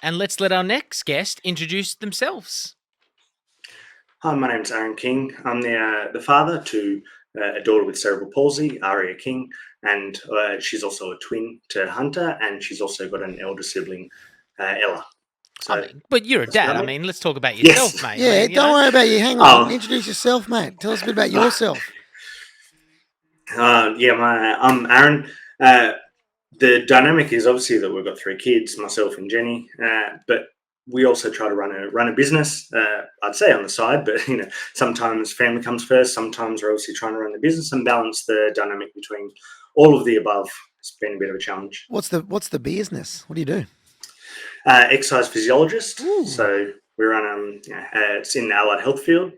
And let's let our next guest introduce themselves. Hi, my name's Aaron King. I'm the father to a daughter with cerebral palsy, Aria King, and she's also a twin to Hunter, and she's also got an elder sibling, Ella. So, but you're a that's what dad. I I mean. mean, let's talk about yourself, Yes. mate. Yeah, I mean, don't worry about you. Hang on. Oh. Introduce yourself, mate. Tell us a bit about yourself. I'm Aaron. The dynamic is obviously that we've got 3 kids, myself and Jenny, but we also try to run a business. I'd say on the side, but sometimes family comes first. Sometimes we're obviously trying to run the business and balance the dynamic between all of the above. It's been a bit of a challenge. What's the business? What do you do? Exercise physiologist. Ooh. So we run it's in the allied health field.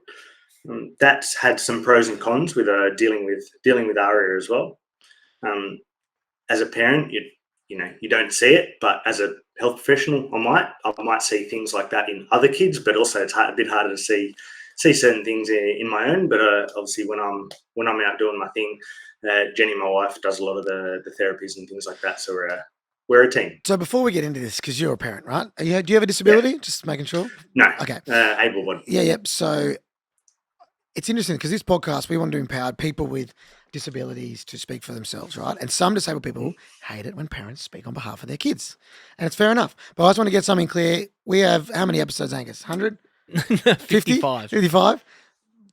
That's had some pros and cons with dealing with Aria as well. As a parent, you don't see it, but as a health professional, I might see things like that in other kids, but also it's a bit harder to see certain things in my own. But obviously, when I'm out doing my thing, Jenny, my wife, does a lot of the therapies and things like that. So we're a team. So before we get into this, because you're a parent, right? Do you have a disability? Yeah. Just making sure. No. Okay. Able-Bodied. Yeah, yep. So it's interesting because this podcast, we want to empower people with disabilities to speak for themselves, right? And some disabled people hate it when parents speak on behalf of their kids. And it's fair enough. But I just want to get something clear. We have how many episodes, Angus? 100? 55. 55?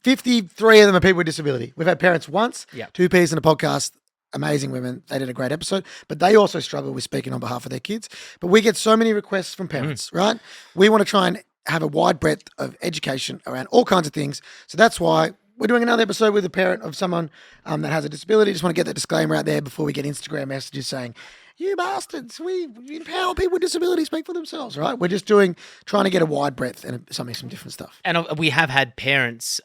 53 of them are people with disability. We've had parents once, Yep. 2 Ps in a podcast, amazing women. They did a great episode, but they also struggle with speaking on behalf of their kids. But we get so many requests from parents, right? We want to try and have a wide breadth of education around all kinds of things. So that's why we're doing another episode with a parent of someone that has a disability. Just want to get that disclaimer out there before we get Instagram messages saying, you bastards, we empower people with disabilities speak for themselves, right? We're just trying to get a wide breadth and some different stuff. And we have had parents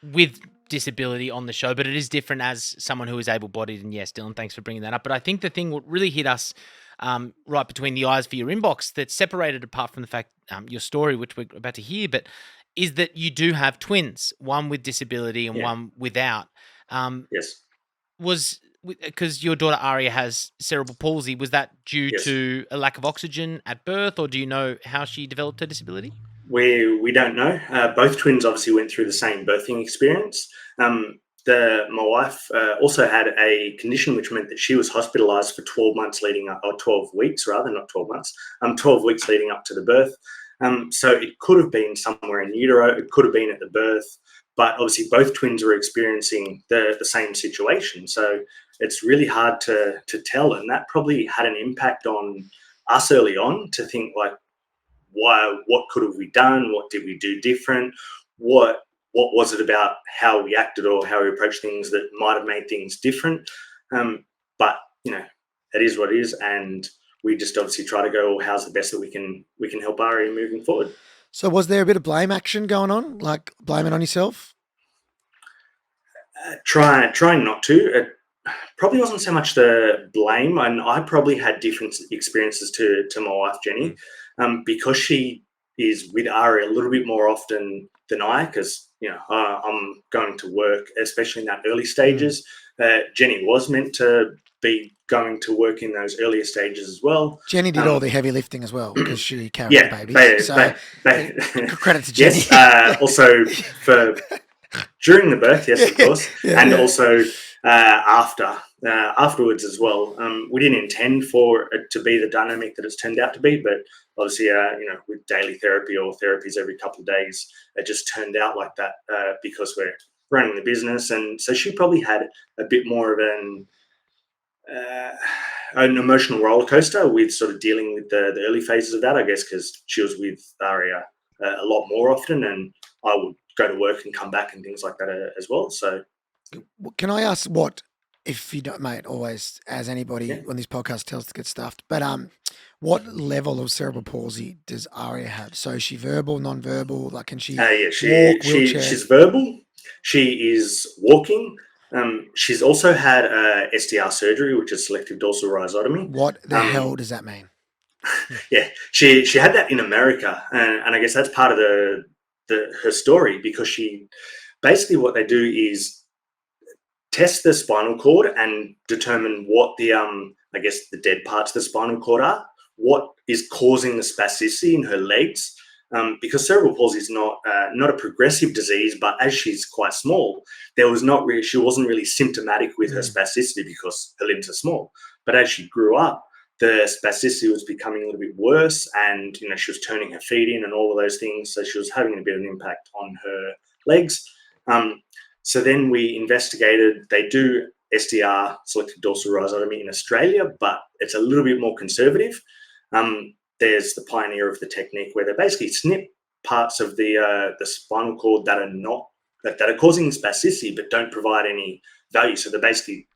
with disability on the show, but it is different as someone who is able-bodied. And yes, Dylan, thanks for bringing that up. But I think the thing what really hit us right between the eyes for your inbox that separated apart from the fact your story, which we're about to hear, but is that you do have twins, one with disability and one without. Yes. Was because your daughter Aria has cerebral palsy, was that due to a lack of oxygen at birth, or do you know how she developed her disability? We don't know. Both twins obviously went through the same birthing experience. My wife also had a condition which meant that she was hospitalised for 12 months leading up, or 12 weeks rather, not 12 months, 12 weeks leading up to the birth. So it could have been somewhere in utero, it could have been at the birth, but obviously both twins were experiencing the same situation. So it's really hard to tell, and that probably had an impact on us early on to think like, what could have we done? What did we do different? What was it about how we acted or how we approached things that might have made things different? But it is what it is, and we just obviously try to go, how's the best that we can help Aria moving forward. So was there a bit of blame action going on, like blame it on yourself? Trying not to. It probably wasn't so much the blame, and I probably had different experiences to my wife Jenny, because she is with Aria a little bit more often than I, because I'm going to work, especially in that early stages. Jenny was meant to be going to work in those earlier stages as well. Jenny did all the heavy lifting as well because she carried the babies. Credit to Jenny. Yes, also for during the birth, yes, of course, also afterwards as well. We didn't intend for it to be the dynamic that it's turned out to be, but obviously, with daily therapy or therapies every couple of days, it just turned out like that because we're running the business, and so she probably had a bit more of an emotional roller coaster with sort of dealing with the early phases of that, I guess, because she was with Aria a lot more often, and I would go to work and come back and things like that as well. So, can I ask what, if you don't, mate, always, as anybody on this podcast tells to get stuffed, but what level of cerebral palsy does Aria have? So is she verbal, non-verbal? Like, can she walk, wheelchair? She's verbal. She is walking. She's also had SDR surgery, which is selective dorsal rhizotomy. What the hell does that mean? Yeah, she had that in America, and I guess that's part of her story, because she basically, what they do is test the spinal cord and determine what the I guess the dead parts of the spinal cord are. What is causing the spasticity in her legs. Because cerebral palsy is not a progressive disease, but as she's quite small, she wasn't really symptomatic with her spasticity because her limbs are small. But as she grew up, the spasticity was becoming a little bit worse, and she was turning her feet in and all of those things. So she was having a bit of an impact on her legs. So then we investigated. They do SDR, selective dorsal rhizotomy, in Australia, but it's a little bit more conservative. There's the pioneer of the technique where they basically snip parts of the spinal cord that are causing spasticity but don't provide any value. So they're basically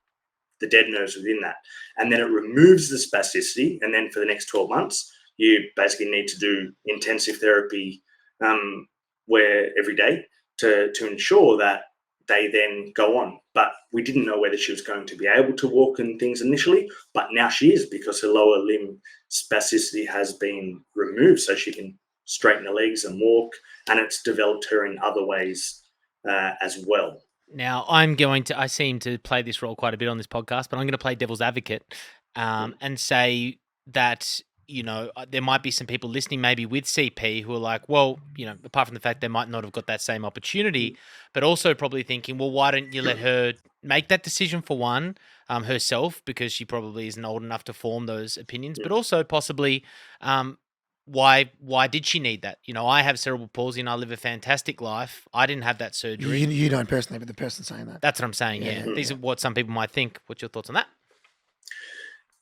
the dead nerves within that, and then it removes the spasticity. And then for the next 12 months, you basically need to do intensive therapy where every day to ensure that they then go on. But we didn't know whether she was going to be able to walk and things initially, but now she is, because her lower limb spasticity has been removed, so she can straighten her legs and walk, and it's developed her in other ways as well. Now, I seem to play this role quite a bit on this podcast, but I'm going to play devil's advocate and say that, there might be some people listening maybe with CP who are like, well, apart from the fact they might not have got that same opportunity, but also probably thinking, well, why don't you let her make that decision for one, herself, because she probably isn't old enough to form those opinions, but also possibly why did she need that? I have cerebral palsy and I live a fantastic life. I didn't have that surgery. You don't personally, but the person saying that. That's what I'm saying, yeah. These are what some people might think. What's your thoughts on that?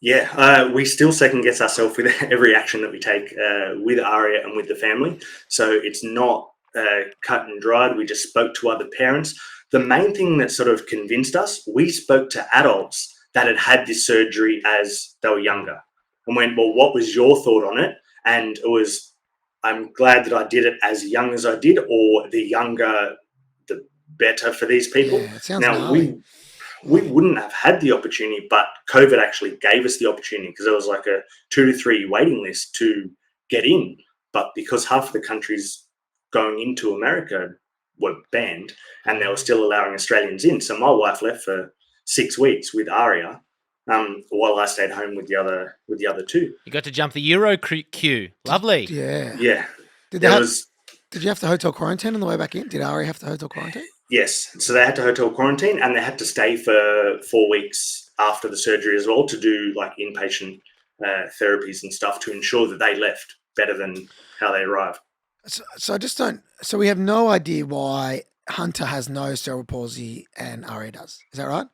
Yeah, we still second guess ourselves with every action that we take with Aria and with the family. So it's not cut and dried. We just spoke to other parents. The main thing that sort of convinced us, we spoke to adults that had had this surgery as they were younger and went, well, what was your thought on it? And it was, I'm glad that I did it as young as I did, or the younger, the better for these people. Yeah, it sounds now, gnarly. we wouldn't have had the opportunity, but COVID actually gave us the opportunity, because there was like a 2 to 3 waiting list to get in. But because half of the countries going into America were banned, and they were still allowing Australians in. So my wife left for 6 weeks with Aria, while I stayed home with the other two. You got to jump the Euro queue. Lovely. Yeah. Yeah. Did you have to hotel quarantine on the way back in? Did Aria have to hotel quarantine? Yes. So they had to hotel quarantine, and they had to stay for 4 weeks after the surgery as well to do like inpatient therapies and stuff to ensure that they left better than how they arrived. So I just don't. So we have no idea why Hunter has no cerebral palsy and Aria does. Is that right?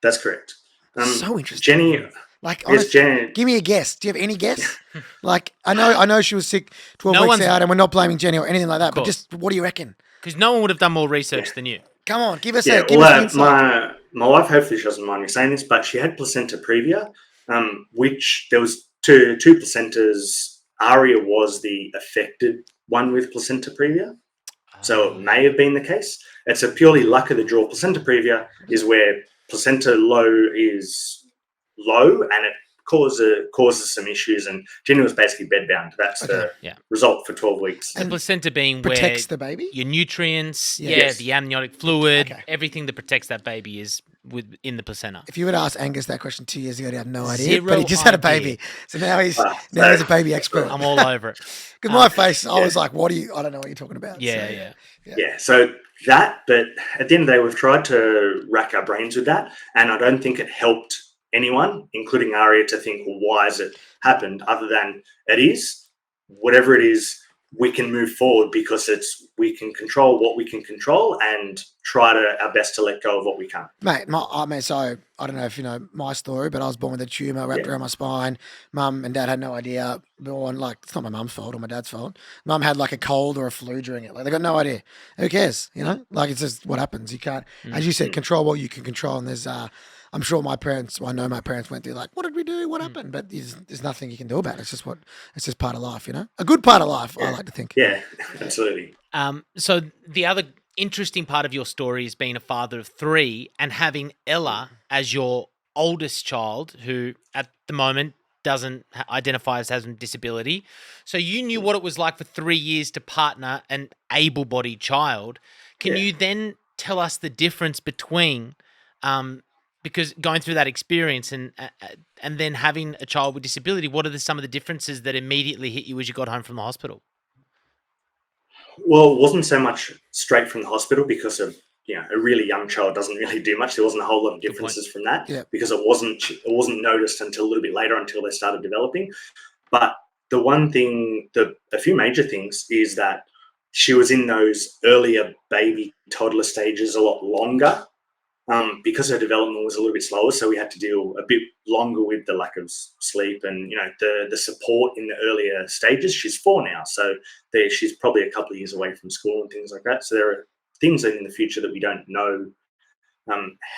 That's correct. So interesting. Jenny. Like, Yes, honestly, Jenny. give me a guess. Do you have any guess? Like, I know she was sick 12 No weeks one's- out, and we're not blaming Jenny or anything like that. But course. just what do you reckon? Because no one would have done more research than you. Come on, give us Yeah, give us the insight. my wife, hopefully she doesn't mind me saying this, but she had placenta previa, which there was two placentas. Aria was the affected one with placenta previa, so it may have been the case. It's a purely luck of the draw. Placenta previa is where placenta is low, and it causes some issues, and Jenny was basically bedbound. That's the result for 12 weeks. The placenta being Protects where the baby? your nutrients, Yes. the amniotic fluid, Okay. everything that protects that baby is in the placenta. If you would ask Angus that question 2 years ago, he'd have no idea. Zero But he just had a idea. baby, so now he's Wow. a baby expert. I'm all over it. Because my face, I was like, "What are you? I don't know what you're talking about." Yeah. So, Yeah, so that, but at the end of the day, we've tried to rack our brains with that, and I don't think it helped anyone, including Aria, to think, well, why has it happened, other than it is, whatever it is, we can move forward because we can control what we can control and try our best to let go of what we can't. Mate, so I don't know if you know my story, but I was born with a tumor wrapped around my spine. Mum and dad had no idea. Born like, it's not my mum's fault or my dad's fault. Mum had like a cold or a flu during it. Like, they got no idea. Who cares? You know, like, it's just what happens. You can't, as you said, control what you can control. And there's, I'm sure I know my parents went through like, what did we do? What happened? But there's nothing you can do about it. It's just part of life, you know? A good part of life, I like to think. Yeah, absolutely. So the other interesting part of your story is being a father of 3 and having Ella as your oldest child, who at the moment doesn't identify as having a disability. So you knew what it was like for 3 years to partner an able-bodied child. Can you then tell us the difference between because going through that experience and then having a child with disability, what are some of the differences that immediately hit you as you got home from the hospital? Well, it wasn't so much straight from the hospital because of, a really young child doesn't really do much. There wasn't a whole lot of differences from that because it wasn't noticed until a little bit later, until they started developing. But the one thing, a few major things is that she was in those earlier baby toddler stages a lot longer. Because her development was a little bit slower, so we had to deal a bit longer with the lack of sleep and the support in the earlier stages. She's 4 now, so she's probably a couple of years away from school and things like that. So there are things in the future that we don't know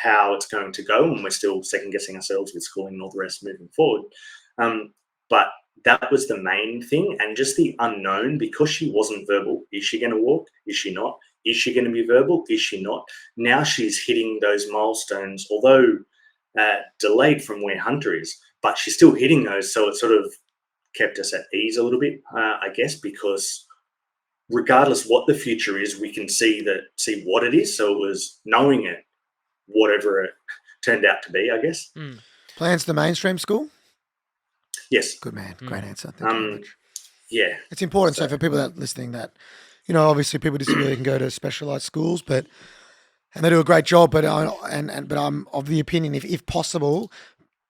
how it's going to go, and we're still second guessing ourselves with schooling and all the rest moving forward. But that was the main thing, and just the unknown, because she wasn't verbal. Is she going to walk? Is she not? Is she going to be verbal? Is she not? Now she's hitting those milestones, although delayed from where Hunter is, but she's still hitting those. So it sort of kept us at ease a little bit, I guess, because regardless what the future is, we can see what it is. So it was knowing it, whatever it turned out to be, I guess. Plans to mainstream school? Yes. Good man. Great answer. Thank you very much. Yeah. It's important. So for people that are listening that, obviously people with disability can go to specialised schools, and they do a great job. But I'm of the opinion, if possible,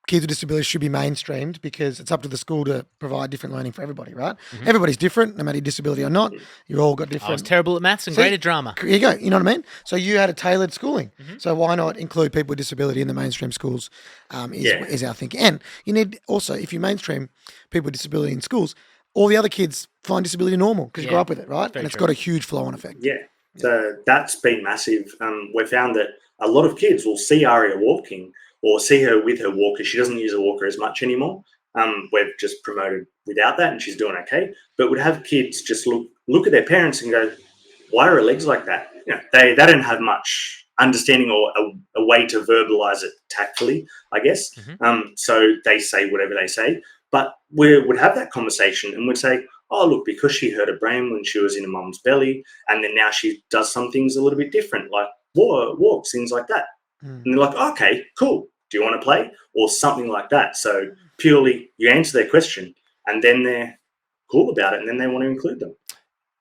kids with disabilities should be mainstreamed, because it's up to the school to provide different learning for everybody, right? Mm-hmm. Everybody's different, no matter your disability or not. You've all got different. I was terrible at maths and great at drama. Here you go. You know what I mean? So you had a tailored schooling. Mm-hmm. So why not include people with disability in the mainstream schools is our thinking. And you need also, if you mainstream people with disability in schools, all the other kids find disability normal because you grow up with it, right? And it's got a huge flow-on effect. Yeah. So that's been massive. We found that a lot of kids will see Aria walking or see her with her walker. She doesn't use a walker as much anymore. We've just promoted without that, and she's doing okay. But would have kids just look at their parents and go, why are her legs like that? They don't have much understanding or a way to verbalize it tactfully, I guess. Mm-hmm. So they say whatever they say. But we would have that conversation and would say, oh, look, because she hurt her brain when she was in her mum's belly, and then now she does some things a little bit different, like walks, things like that. And they're like, okay, cool. Do you want to play? Or something like that. So purely you answer their question and then they're cool about it and then they want to include them.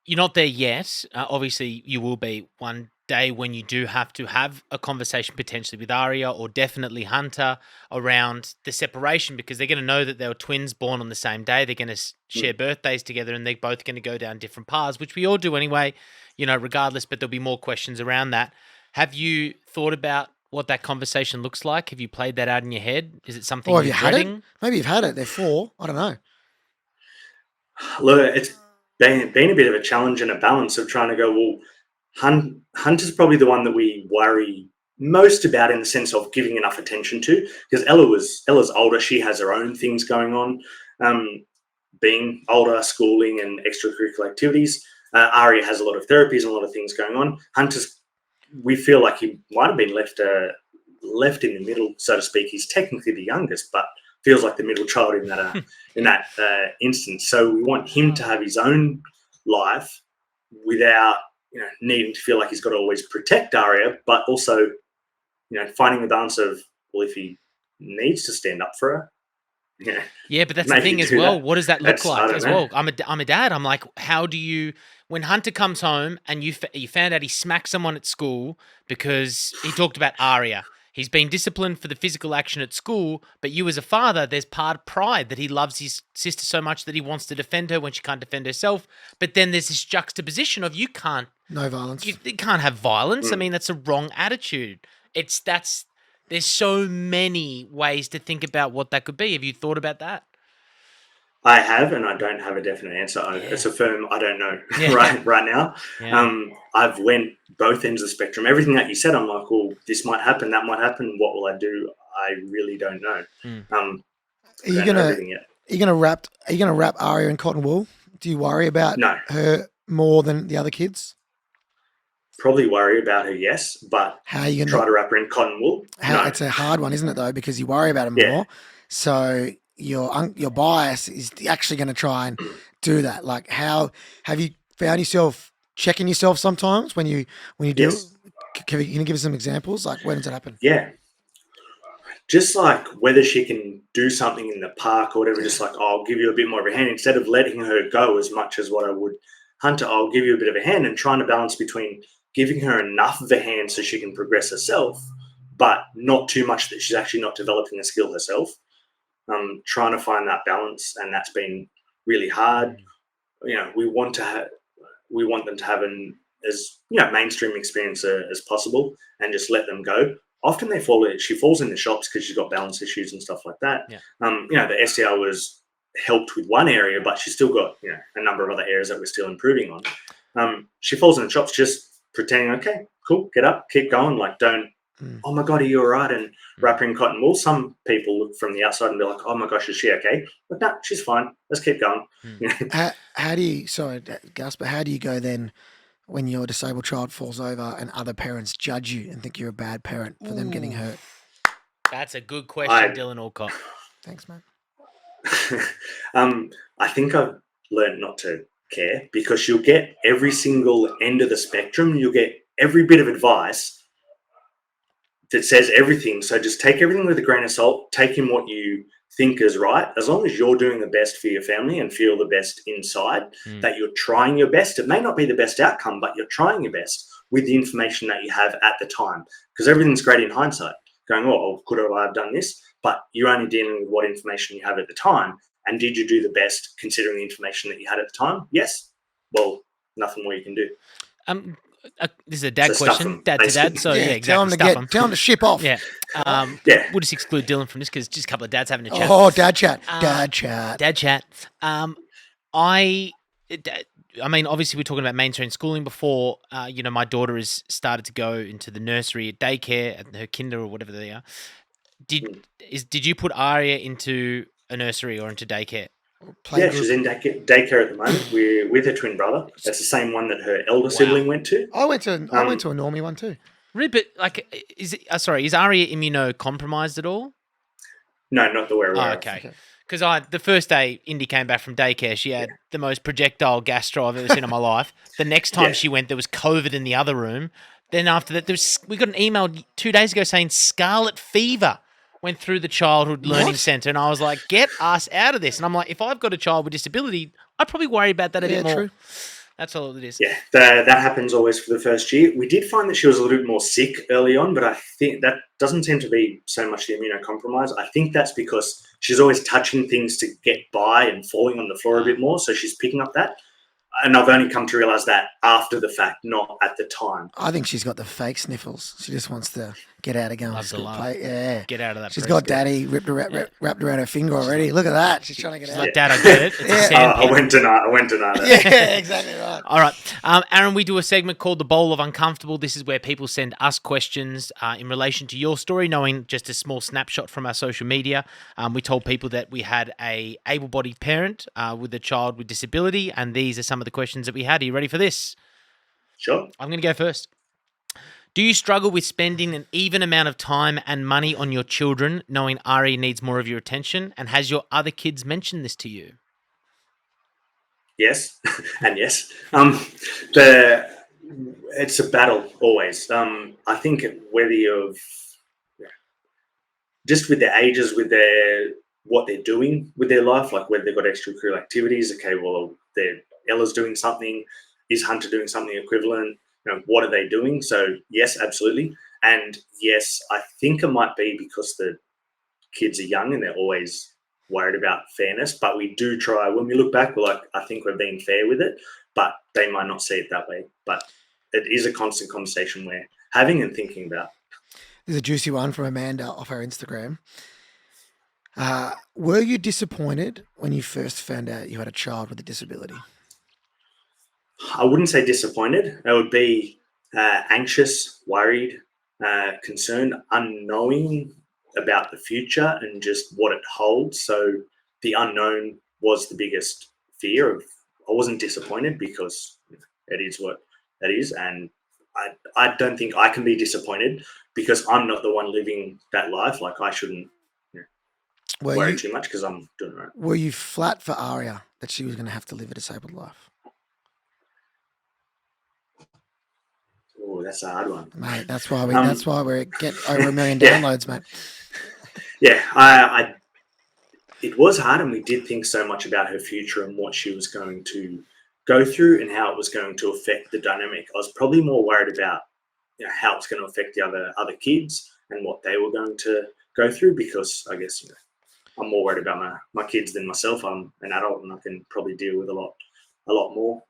You're not there yet. Obviously, you will be one day when you do have to have a conversation potentially with Aria or definitely Hunter around the separation, because they're going to know that they were twins born on the same day. They're going to share birthdays together and they're both going to go down different paths, which we all do anyway, regardless, but there'll be more questions around that. Have you thought about what that conversation looks like? Have you played that out in your head? Is it something you're you're dreading? had it? Maybe you've had it. They're 4. I don't know. Look, it's been a bit of a challenge and a balance of trying to go, well, Hunter's probably the one that we worry most about in the sense of giving enough attention to, because Ella's older. She has her own things going on, being older, schooling and extracurricular activities. Aria has a lot of therapies and a lot of things going on. We feel like he might have been left in the middle, so to speak. He's technically the youngest, but feels like the middle child in that instance. So we want him to have his own life without needing to feel like he's got to always protect Aria, but also finding the balance of, well, if he needs to stand up for her. Yeah, but that's the thing as well. What does that look like as well? I'm a dad. I'm like, how do you, when Hunter comes home and you found out he smacked someone at school because he talked about Aria. He's been disciplined for the physical action at school, but you as a father, there's part of pride that he loves his sister so much that he wants to defend her when she can't defend herself. But then there's this juxtaposition of no violence. You can't have violence. I mean, that's a wrong attitude. There's so many ways to think about what that could be. Have you thought about that? I have, and I don't have a definite answer. It's a firm I don't know right now. Yeah. I've went both ends of the spectrum. Everything that you said, I'm like, well, this might happen, that might happen. What will I do? I really don't know. Are you gonna wrap Aria in cotton wool? Do you worry about her more than the other kids? Probably worry about her, yes, but how are you gonna try to wrap her in cotton wool? No. It's a hard one, isn't it, though, because you worry about her more. So your bias is actually going to try and do that. Like, how have you found yourself checking yourself sometimes when you do? Yes. Can you give us some examples? Like, when does it happen? Yeah. just like whether she can do something in the park or whatever, just like, oh, I'll give you a bit more of a hand instead of letting her go as much as what I would Hunter. I'll give you a bit of a hand, and trying to balance between giving her enough of a hand so she can progress herself, but not too much that she's actually not developing a skill herself. Trying to find that balance, and that's been really hard. We want them to have an as mainstream experience as possible, and just let them go. Often she falls in the shops because she's got balance issues and stuff like that. The SDR was helped with one area, but she's still got a number of other areas that we're still improving on. She falls in the shops just pretending, okay, cool, get up, keep going, like don't, oh my God, are you all right? And wrap her in cotton wool. Some people look from the outside and be like, oh my gosh, is she okay? But no, she's fine. Let's keep going. How do you, sorry, Gus, but how do you go then when your disabled child falls over and other parents judge you and think you're a bad parent for them getting hurt? That's a good question, Dylan Alcott. Thanks, man. I think I've learned not to care, because you'll get every single end of the spectrum. You'll get every bit of advice that says everything. So just take everything with a grain of salt. Take in what you think is right. As long as you're doing the best for your family and feel the best inside, that you're trying your best. It may not be the best outcome, but you're trying your best with the information that you have at the time, because everything's great in hindsight. Going, oh, could I have done this? But you're only dealing with what information you have at the time. And did you do the best considering the information that you had at the time? Yes. Well, nothing more you can do. This is a dad question, dad to dad. So exactly. Tell them to ship off. We'll just exclude Dylan from this because just a couple of dads having a chat. Oh, dad chat. I mean, obviously we're talking about mainstream schooling before. My daughter has started to go into the nursery at daycare at her kinder or whatever they are. Did you put Aria into a nursery or into daycare? She's in daycare at the moment. We're with her twin brother. That's the same one that her elder sibling went to. I went to a normie one too. Really, but is Aria immunocompromised at all? No, not the way we're okay. Because the first day Indy came back from daycare, she had the most projectile gastro I've ever seen in my life. The next time she went, there was COVID in the other room. Then after that, we got an email 2 days ago saying scarlet fever went through the Childhood Learning Centre, and I was like, get us out of this. And I'm like, if I've got a child with disability, I'd probably worry about that a bit more. True. That's all it is. Yeah, that happens always for the first year. We did find that she was a little bit more sick early on, but I think that doesn't seem to be so much the immunocompromised. I think that's because she's always touching things to get by and falling on the floor a bit more, so she's picking up that. And I've only come to realise that after the fact, not at the time. I think she's got the fake sniffles. She just wants to get out of going school play. Yeah. Get out of that. She's got daddy wrapped around her finger already. Look at that. She's trying to get out. Like, Dad, I get it. It's I went to that. Yeah, exactly right. All right. Aaron, we do a segment called The Bowl of Uncomfortable. This is where people send us questions in relation to your story, knowing just a small snapshot from our social media. We told people that we had a able-bodied parent with a child with disability, and these are some of the questions that we had. Are you ready for this? Sure. I'm going to go first. Do you struggle with spending an even amount of time and money on your children, knowing Ari needs more of your attention? And has your other kids mentioned this to you? Yes, and yes. It's a battle always. I think whether you've just with their ages, with what they're doing with their life, like whether they've got extracurricular activities. Okay, well, Ella's doing something. Is Hunter doing something equivalent? What are they doing? So yes, absolutely. And yes, I think it might be because the kids are young and they're always worried about fairness, but we do try. When we look back, we're like, I think we're being fair with it, but they might not see it that way. But it is a constant conversation we're having and thinking about. There's a juicy one from Amanda off her Instagram. Were you disappointed when you first found out you had a child with a disability? I wouldn't say disappointed. I would be anxious, worried, concerned, unknowing about the future and just what it holds. So the unknown was the biggest fear of. I wasn't disappointed because it is what it is, and I don't think I can be disappointed because I'm not the one living that life. Like I shouldn't worry too much because I'm doing it right. Were you flat for Aria that she was going to have to live a disabled life? Oh, that's a hard one, mate. That's why we get over 1 million downloads, mate. yeah, I it was hard, and we did think so much about her future and what she was going to go through and how it was going to affect the dynamic. I was probably more worried about how it's going to affect the other kids and what they were going to go through, because I guess I'm more worried about my kids than myself. I'm an adult and I can probably deal with a lot more.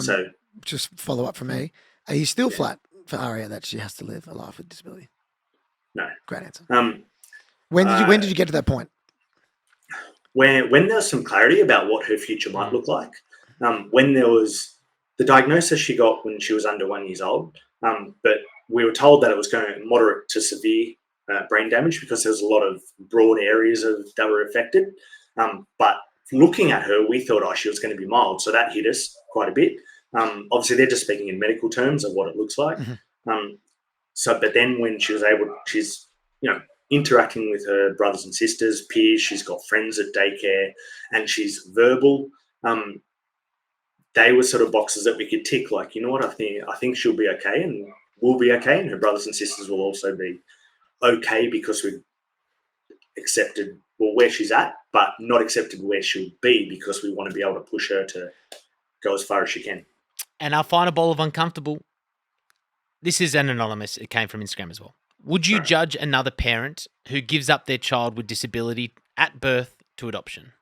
So just follow up from me. Are you still flat for Aria that she has to live a life with disability? No. Great answer. When did you get to that point? When there was some clarity about what her future might look like, when there was the diagnosis she got when she was under 1 year old, but we were told that it was going to moderate to severe brain damage because there was a lot of broad areas that were affected. But looking at her, we thought, she was going to be mild. So that hit us quite a bit. Obviously, they're just speaking in medical terms of what it looks like. But then when she's interacting with her brothers and sisters, peers, she's got friends at daycare, and she's verbal. They were sort of boxes that we could tick, like, you know what, I think she'll be okay and we'll be okay, and her brothers and sisters will also be okay because we've accepted where she's at, but not accepted where she'll be because we want to be able to push her to go as far as she can. And our final bowl of uncomfortable, this is an anonymous, it came from Instagram as well. Would you judge another parent who gives up their child with disability at birth to adoption?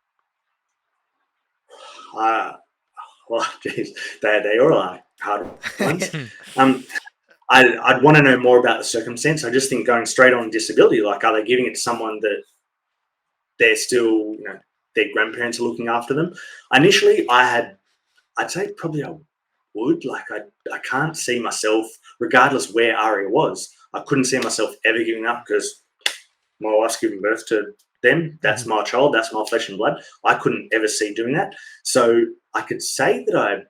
Well, geez, they all are hard ones. I'd want to know more about the circumstance. I just think going straight on disability, like, are they giving it to someone that they're still, their grandparents are looking after them? Initially, I'd say probably I would. Like, I can't see myself, regardless where Aria was, I couldn't see myself ever giving up because my wife's giving birth to them. That's my child. That's my flesh and blood. I couldn't ever see doing that. So I could say that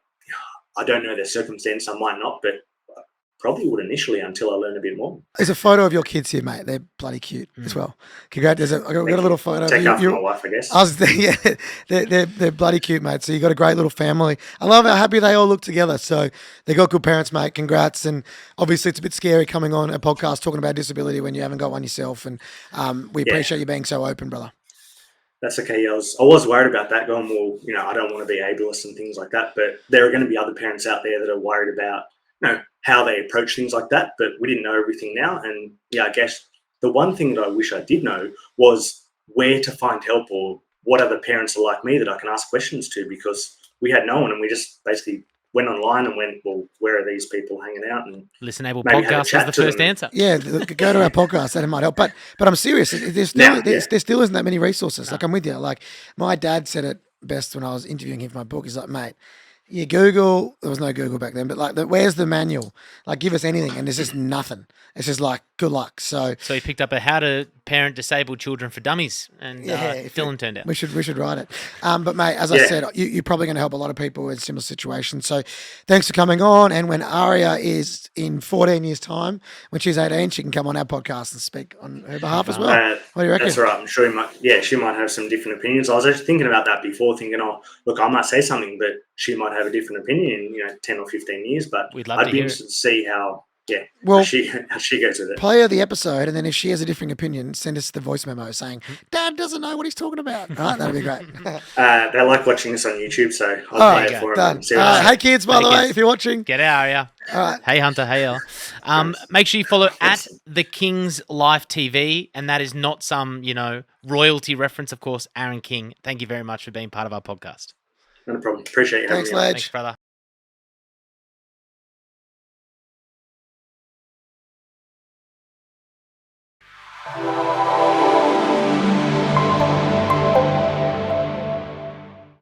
I don't know their circumstance. I might not, but I probably would initially until I learn a bit more. There's a photo of your kids here, mate. They're bloody cute as well. Congrats. I've got a little photo. Take after my wife, I guess. They're bloody cute, mate. So you got a great little family. I love how happy they all look together. So they got good parents, mate. Congrats. And obviously it's a bit scary coming on a podcast talking about disability when you haven't got one yourself. And we appreciate you being so open, brother. That's okay. I was worried about that, going, well, I don't want to be ableist and things like that. But there are going to be other parents out there that are worried about, how they approach things like that. But we didn't know everything now. And I guess the one thing that I wish I did know was where to find help, or what other parents are like me that I can ask questions to, because we had no one, and we just basically went online and went, well, where are these people hanging out? And ListenABLE podcast was the first answer. Yeah, go to our podcast. That might help. But I'm serious. There still isn't that many resources. No. Like, I'm with you. Like, my dad said it best when I was interviewing him for my book. He's like, mate, Google. There was no Google back then, but like, where's the manual? Like, give us anything, and there's just nothing. It's just like, good luck. So he picked up a How to Parent Disabled Children for Dummies, and Dylan turned out. We should write it. But mate, as I said, you're probably going to help a lot of people in similar situations. So thanks for coming on. And when Aria is in 14 years' time, when she's 18, she can come on our podcast and speak on her behalf as well. What do you reckon? That's right. I'm sure she might have some different opinions. I was actually thinking about that before, thinking, look, I might say something, but she might have a different opinion in 10 or 15 years. But I'd be interested to see how she goes with it. Play her the episode, and then if she has a different opinion, send us the voice memo saying, Dad doesn't know what he's talking about. All right, that'd be great. They like watching this on YouTube, so I'll play it for them. Hey kids, by the way, if you're watching. Get out, Aria. All right. Hey Hunter, hey Elle. Make sure you follow at The King's Life TV, and that is not some, royalty reference, of course, Aaron King. Thank you very much for being part of our podcast. No problem. Appreciate you having me. Thanks, Ledge. Thanks, brother.